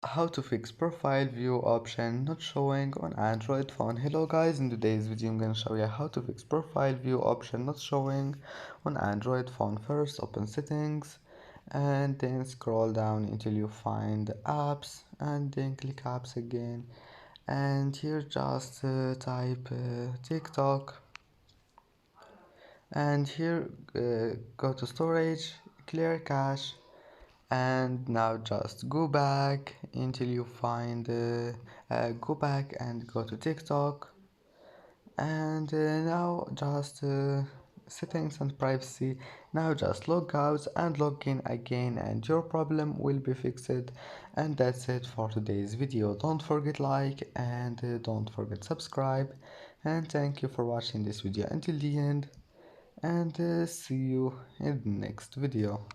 How to fix profile view option not showing on Android phone. Hello guys, in today's video I'm gonna show you how to fix profile view option not showing on Android phone. First open settings and then scroll down until you find apps and then click apps again, and here just type TikTok, and here go to storage, clear cache, and now just go back until you find go back and go to TikTok, and now just settings and privacy. Now just log out and log in again and your problem will be fixed. And that's it for today's video. Don't forget like and don't forget subscribe, and thank you for watching this video until the end, and see you in the next video.